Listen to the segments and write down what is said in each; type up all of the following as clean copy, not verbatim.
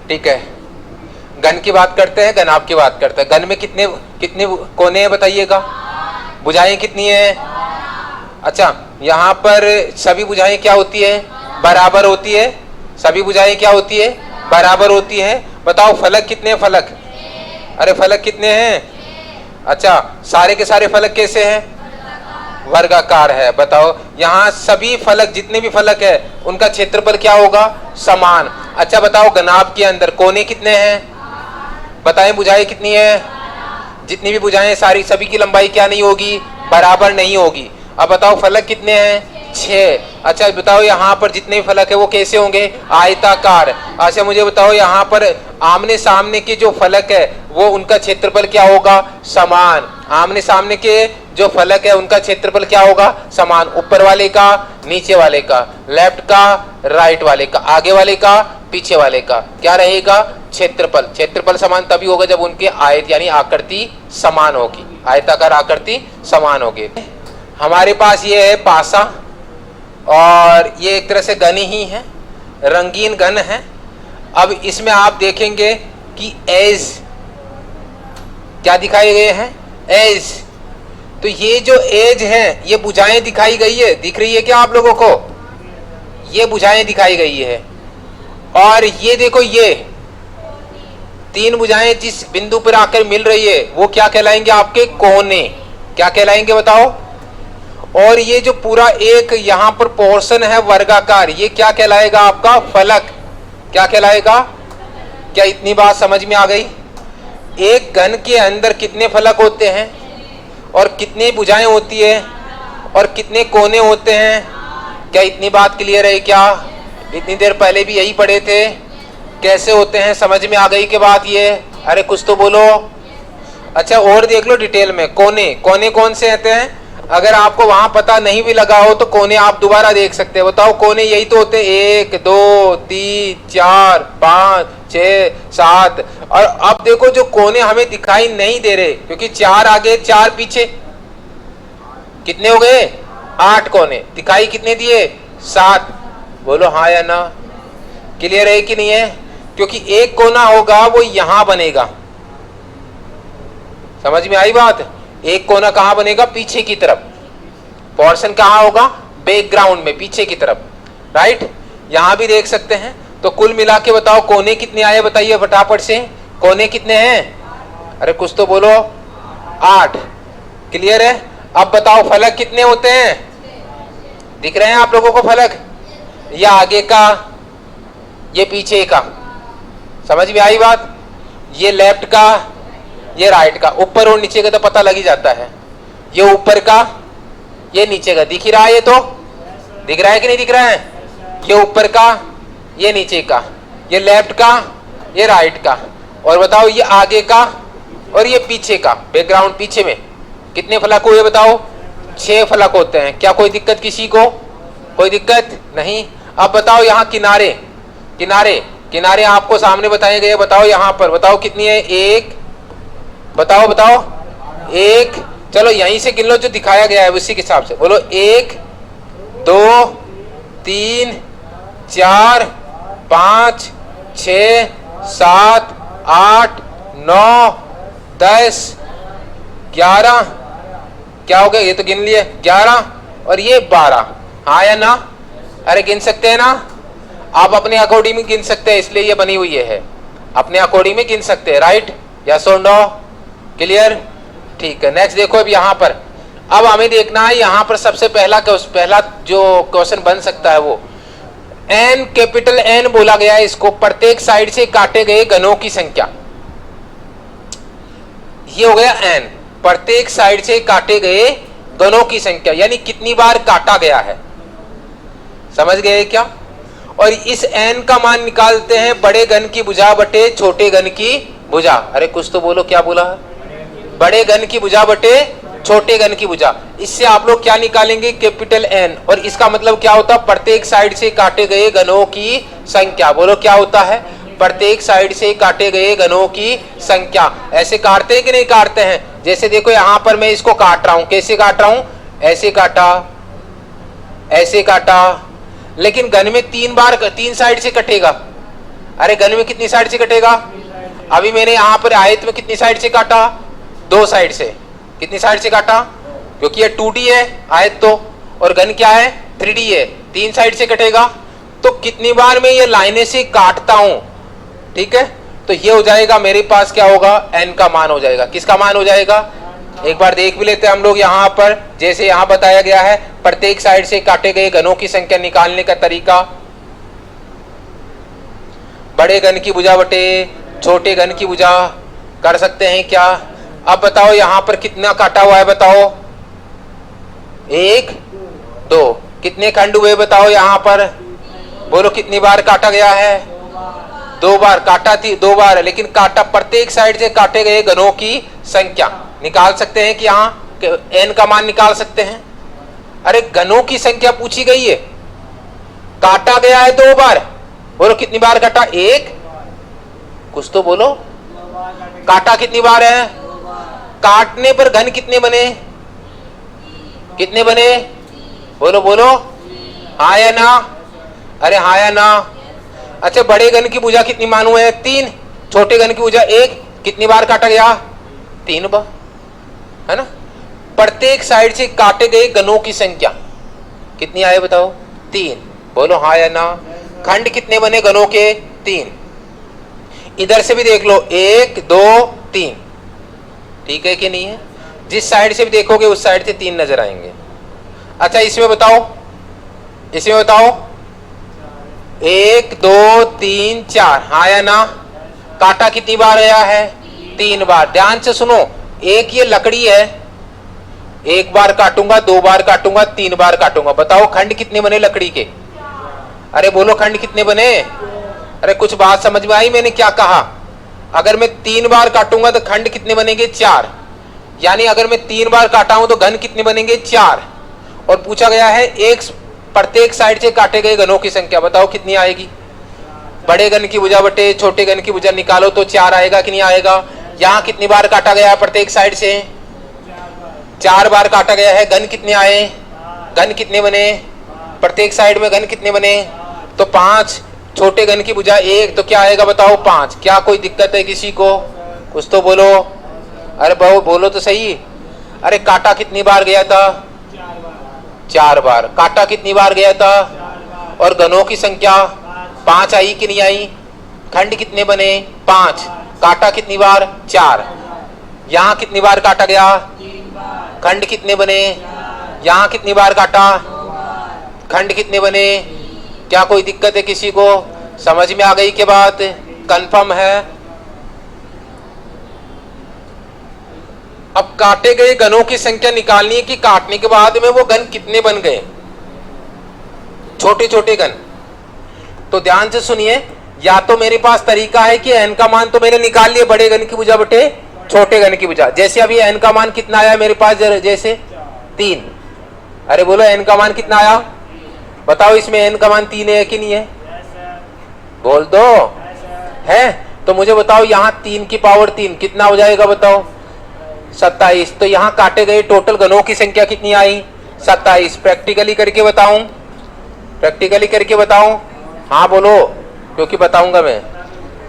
ठीक है, घन की बात करते हैं, घनाभ की बात करते हैं। घन में कितने कितने कोने हैं बताइएगा? भुजाएं कितनी है? अच्छा, यहाँ पर सभी भुजाएं क्या होती है? बराबर होती है। सभी भुजाएं क्या होती है? बराबर होती है। बताओ फलक कितने हैं? फलक, अरे फलक कितने हैं? अच्छा, सारे के सारे फलक कैसे हैं? वर्गाकार है। बताओ यहाँ सभी फलक, जितने भी फलक है उनका क्षेत्रफल क्या होगा? समान। अच्छा बताओ घनाभ के अंदर कोने कितने हैं? बताएं भुजाएं कितनी है? जितनी भी भुजाएं सारी, सभी की लंबाई क्या नहीं होगी? बराबर नहीं होगी। अब बताओ फलक कितने हैं? 6। अच्छा बताओ यहाँ पर जितने भी फलक है वो कैसे होंगे? आयताकार। अच्छा मुझे बताओ यहाँ पर आमने सामने के जो फलक है वो उनका क्षेत्रफल क्या होगा? समान। आमने सामने के जो फलक है उनका क्षेत्रफल क्या होगा? समान। ऊपर वाले का, नीचे वाले का, लेफ्ट का, राइट वाले का, आगे वाले का, पीछे वाले का क्या रहेगा? क्षेत्रफल। क्षेत्रफल समान तभी होगा जब उनके आयत यानी आकृति समान होगी, आयताकार आकृति समान होगी। हमारे पास ये है पासा और ये एक तरह से घन ही है, रंगीन घन है। अब इसमें आप देखेंगे कि एज क्या दिखाए गए हैं? एज। तो ये जो एज है ये भुजाएं दिखाई गई है, दिख रही है क्या आप लोगों को? ये भुजाएं दिखाई गई है। और ये देखो ये 3 भुजाएं जिस बिंदु पर आकर मिल रही है वो क्या कहलाएंगे? आपके कोने। क्या कहलाएंगे बताओ? और ये जो पूरा एक यहाँ पर पोर्शन है वर्गाकार, ये क्या कहलाएगा? आपका फलक। क्या कहलाएगा? क्या इतनी बात समझ में आ गई? एक घन के अंदर कितने फलक होते हैं और कितनी भुजाएं होती है और कितने कोने होते हैं? क्या इतनी बात क्लियर है क्या? इतनी देर पहले भी यही पढ़े थे। कैसे होते हैं समझ में आ गई के बाद ये? अरे कुछ तो बोलो। अच्छा और देख लो डिटेल में। कोने, कोने कौन से होते हैं? अगर आपको वहां पता नहीं भी लगा हो तो कोने आप दोबारा देख सकते हैं। बताओ कोने यही तो होते हैं, 1 2 3 4 5 6 7। और अब देखो जो कोने हमें दिखाई नहीं दे रहे क्योंकि 4 आगे 4 पीछे, कितने हो गए? 8 कोने। दिखाई कितने दिए? 7। बोलो हाँ या ना। क्लियर है कि नहीं है? क्योंकि एक कोना होगा वो यहां बनेगा। समझ में आई बात? एक कोना कहां बनेगा? पीछे की तरफ। पोर्शन कहां होगा? बैकग्राउंड में, पीछे की तरफ। राइट? यहां भी देख सकते हैं। तो कुल मिला के बताओ कोने कितने आए? बताइए फटाफट से। कोने कितने हैं? अरे कुछ तो बोलो। 8। क्लियर है? अब बताओ फलक कितने होते हैं? दिख रहे हैं आप लोगों को फलक? ये आगे का, ये पीछे का। समझ में आई बात? ये लेफ्ट का, ये राइट का। ऊपर और नीचे का तो पता लग ही जाता है। ये ऊपर का, ये नीचे का। दिख ही रहा है? ये तो दिख रहा है कि नहीं दिख रहा है? ये ऊपर का, ये नीचे का, ये लेफ्ट का, ये राइट का। और बताओ ये आगे का और ये पीछे का। बैकग्राउंड पीछे में कितने फलक हुए बताओ? 6 फलक होते हैं। क्या कोई दिक्कत किसी को? कोई दिक्कत नहीं। अब बताओ यहाँ किनारे, किनारे, किनारे आपको सामने बताए गए। बताओ यहाँ पर बताओ कितनी है? 1, बताओ बताओ 1। चलो यहीं से गिन लो जो दिखाया गया है उसी के हिसाब से बोलो। 1 2 3 4 5 6 7 8 9 10 11। क्या हो गया? ये तो गिन लिए 11 और ये 12। हाँ या ना? अरे गिन सकते हैं ना? आप अपने अकॉर्डिंग में गिन सकते हैं, इसलिए ये बनी हुई है। अपने अकॉर्डिंग में गिन सकते हैं। राइट? यस और नो? क्लियर? ठीक है। नेक्स्ट देखो अब यहाँ पर। अब हमें देखना है यहाँ पर सबसे पहला जो क्वेश्चन बन सकता है वो n, कैपिटल N बोला गया है इसको। प्रत्येक साइड से काटे गए घनों की संख्या। ये हो गया n, प्रत्येक साइड से काटे गए घनों की संख्या, यानी कितनी बार काटा गया है। समझ गए क्या? और इस n का मान निकालते हैं बड़े घन की भुजा बटे छोटे घन की भुजा। अरे कुछ तो बोलो, क्या बोला? बड़े घन की भुजा बटे छोटे घन की भुजा। इससे आप लोग क्या निकालेंगे? Capital N। और इसका मतलब क्या होता है? प्रत्येक साइड से काटे गए घनों की संख्या। बोलो क्या होता है? प्रत्येक साइड से काटे गए घनों की संख्या। ऐसे काटते हैं कि नहीं काटते हैं? जैसे देखो यहाँ पर मैं इसको काट रहा हूं। कैसे काट रहा हूं? ऐसे काटा, ऐसे काटा। लेकिन घन में 3 बार 3 साइड से कटेगा। अरे घन में कितनी साइड से कटेगा? अभी मैंने यहाँ पर आयत में कितनी साइड से काटा? 2 साइड से। कितनी साइड से काटा? क्योंकि ये 2D है आयत तो, और घन क्या है? 3D है, 3 साइड से कटेगा। तो कितनी बार मैं ये लाइनें से काटता हूं, ठीक है, तो ये हो जाएगा मेरे पास क्या होगा? n का मान हो जाएगा। किसका मान हो जाएगा? एक बार देख भी लेते हैं हम लोग यहाँ पर। जैसे यहाँ बताया गया है प्रत्येक साइड से काटे गए घनों की संख्या निकालने का तरीका। बड़े घन की भुजा बटे छोटे घन की भुजा कर सकते हैं क्या? अब बताओ यहाँ पर कितना काटा हुआ है? बताओ 1 2 कितने खंड हुए बताओ यहाँ पर? बोलो कितनी बार काटा गया है? 2 बार काटा थी, 2 बार। लेकिन काटा प्रत्येक साइड से काटे गए घनों की संख्या निकाल सकते हैं कि यहाँ n का मान निकाल सकते हैं। अरे घनों की संख्या पूछी गई है, काटा गया है 2 बार। बोलो कितनी बार काटा? 1। कुछ तो बोलो, काटा कितनी बार है? काटने पर घन कितने बने? कितने बने? बोलो बोलो, हाँ या ना? अरे हाँ या ना? अच्छा, बड़े घन की भुजा कितनी मान हुए? 3। छोटे घन की भुजा 1। कितनी बार काटा गया? 3 बार, है ना? प्रत्येक साइड से काटे गए घनों की संख्या कितनी आए बताओ? 3। बोलो हाँ या ना? खंड कितने बने घनों के? 3। इधर से भी देख लो, 1 2 3, ठीक है कि नहीं है? जिस साइड से भी देखोगे उस साइड से 3 नजर आएंगे। अच्छा, इसमें बताओ, इसमें बताओ 1 2 3 4, हाँ या ना? काटा कितनी बार गया है? 3 बार। ध्यान से सुनो, एक ये लकड़ी है, 1 बार काटूंगा, 2 बार काटूंगा, 3 बार काटूंगा। बताओ खंड कितने बने लकड़ी के? अरे बोलो खंड कितने बने? अरे कुछ बात समझ में आई मैंने क्या कहा? अगर मैं 3 बार काटूंगा तो खंड कितने बनेंगे? 4। यानी अगर मैं 3 बार काटा हूं तो घन कितने बनेंगे? 4। और पूछा गया है एक प्रत्येक साइड से काटे गए घनों की संख्या, बताओ कितनी आएगी? बड़े घन की भुजा बटे छोटे घन की भुजा निकालो तो 4 आएगा कि नहीं आएगा? यहाँ कितनी बार काटा गया है प्रत्येक साइड से? 4 बार काटा गया है। घन कितने आए? घन कितने बने प्रत्येक साइड में? घन कितने बने? तो 5। छोटे घन की भुजा 1, तो क्या आएगा बताओ? 5। क्या कोई दिक्कत है किसी को? कुछ तो बोलो। अरे बोलो तो सही। अरे काटा कितनी बार गया था? 4 बार। काटा कितनी बार गया था? और घनों की संख्या 5 आई कि नहीं आई? खंड कितने बने? 5। काटा कितनी बार? 4। यहाँ कितनी बार काटा गया? खंड कितने बने? यहाँ कितनी बार काटा? खंड कितने बने? क्या कोई दिक्कत है किसी को? समझ में आ गई क्या बात? कंफर्म है? अब काटे गए घनों की संख्या निकालनी है कि काटने के बाद में वो घन कितने बन गए, छोटे छोटे घन। तो ध्यान से सुनिए, या तो मेरे पास तरीका है कि n का मान तो मैंने निकाल लिया बड़े घन की भुजा बटे छोटे घन की भुजा। जैसे अभी n का मान कितना आया मेरे पास? जैसे 3। अरे बोलो n का मान कितना आया? बताओ इसमें n का मान 3 है कि नहीं है? बोल दो, है? तो मुझे बताओ यहाँ 3 की पावर 3 कितना हो जाएगा बताओ? 27। तो यहाँ काटे गए टोटल घनों की संख्या कितनी आई? 27। प्रैक्टिकली करके बताऊं? प्रैक्टिकली करके बताऊं? हाँ बोलो, क्योंकि बताऊंगा मैं,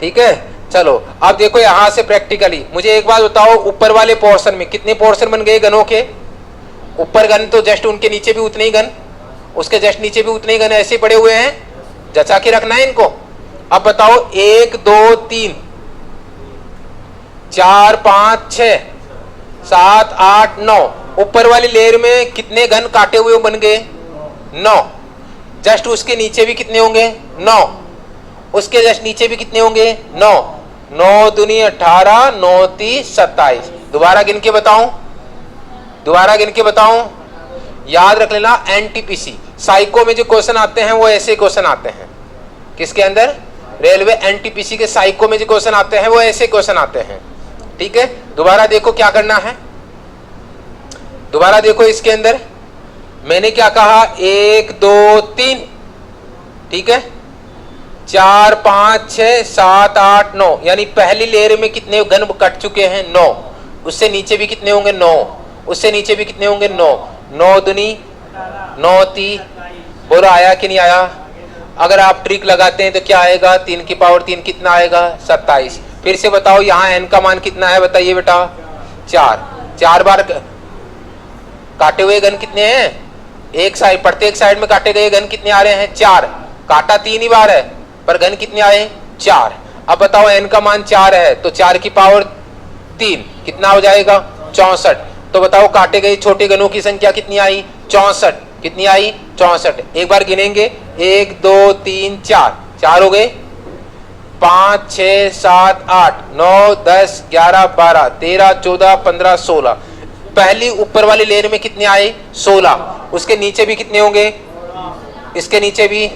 ठीक है? चलो अब देखो यहाँ से प्रैक्टिकली मुझे एक बात बताओ, ऊपर वाले पोर्शन में कितने पोर्शन बन गए घनों के? ऊपर घन तो जस्ट उनके नीचे भी उतने ही घन, उसके जस्ट नीचे भी उतने ही घन ऐसे पड़े हुए हैं, जचा के रखना है इनको। अब बताओ 1 2 3 4 5 6 7 8 9, ऊपर वाली लेयर में कितने घन काटे हुए बन गए? 9। जस्ट उसके नीचे भी कितने होंगे? 9। उसके जस्ट नीचे भी कितने होंगे? 9। 9 दूनी 18, 9 30 27। दोबारा गिन के बताऊं? दोबारा गिन के बताऊं? याद रख लेना, एनटीपीसी साइको में जो क्वेश्चन आते हैं वो ऐसे क्वेश्चन आते हैं। किसके अंदर? रेलवे एनटीपीसी के साइको में जो क्वेश्चन आते हैं वो ऐसे क्वेश्चन आते हैं, ठीक है? दोबारा देखो क्या करना है, दोबारा देखो इसके अंदर मैंने क्या कहा? 1 2 3, ठीक है? 4 5 6 7 8 9, यानी पहली लेयर में कितने घन कट चुके हैं? 9। उससे नीचे भी कितने होंगे? 9। उससे नीचे भी कितने होंगे? 9। 9 दूनी 9 30। बोलो आया कि नहीं आया? अगर आप ट्रिक लगाते हैं तो क्या आएगा, 3 की पावर 3 कितना आएगा, 27। फिर से बताओ यहाँ n का मान कितना है, बताइए बेटा, 4। 4 बार काटे हुए घन कितने हैं, एक साइड, प्रत्येक साइड में काटे गए घन कितने आ रहे हैं, 4। काटा 3 ही बार है पर घन कितने आए, 4। अब बताओ n का मान 4 है तो 4 की पावर 3 कितना हो जाएगा, 64। तो बताओ काटे गए छोटे घनों की संख्या कितनी आई, 64। कितनी आई, 64। एक बार गिनेंगे, 1 2 3 4, 4 हो गए, 5 6 7 8 9 10 11 12 13 14 15 16। पहली ऊपर वाली लेयर में कितने आए, 16। उसके नीचे भी कितने होंगे, इसके नीचे भी,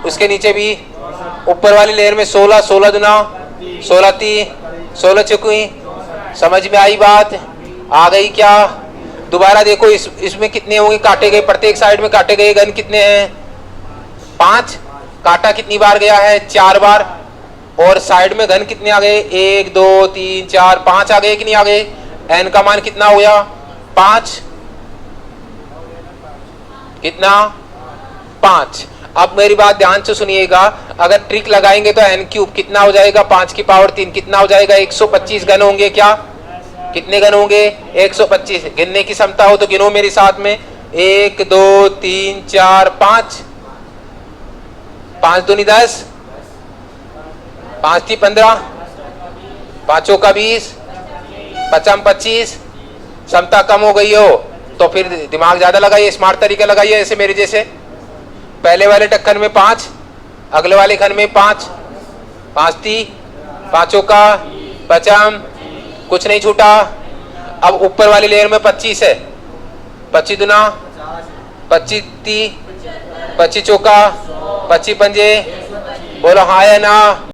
उसके नीचे भी, ऊपर वाली लेयर में 16, 16 दुना 16 3 16 चुकी। समझ में आई बात, आ गई क्या। दोबारा देखो, इसमें कितने होंगे काटे गए, प्रत्येक साइड में काटे गए घन कितने हैं, 5। काटा कितनी बार गया है, 4 बार। और साइड में घन कितने आ गए, 1 2 3 4 5 आ गए कि नहीं आ गए। n का मान कितना हो गया, 5। कितना, 5। अब मेरी बात ध्यान से सुनिएगा, अगर ट्रिक लगाएंगे तो n क्यूब कितना हो जाएगा, 5 की पावर 3 कितना हो जाएगा, 125 घन होंगे। क्या, कितने घन होंगे, 125। गिनने की क्षमता हो तो गिनो मेरे साथ में, 1 2 3 4 5, 5 दूनी 10, 5 थी 15, 5 का 20, 50 25। क्षमता कम हो गई हो तो फिर दिमाग ज्यादा लगाइए, स्मार्ट तरीका लगाइए, ऐसे मेरे जैसे। पहले वाले ढक्कन में 5, अगले वाले खन में 5, 5 थी, 5 का 50, कुछ नहीं छूटा। अब ऊपर वाली लेयर में 25 है, 25 दुना 25 थी, 25 चौका 25 पंजे, बोलो हाँ या ना।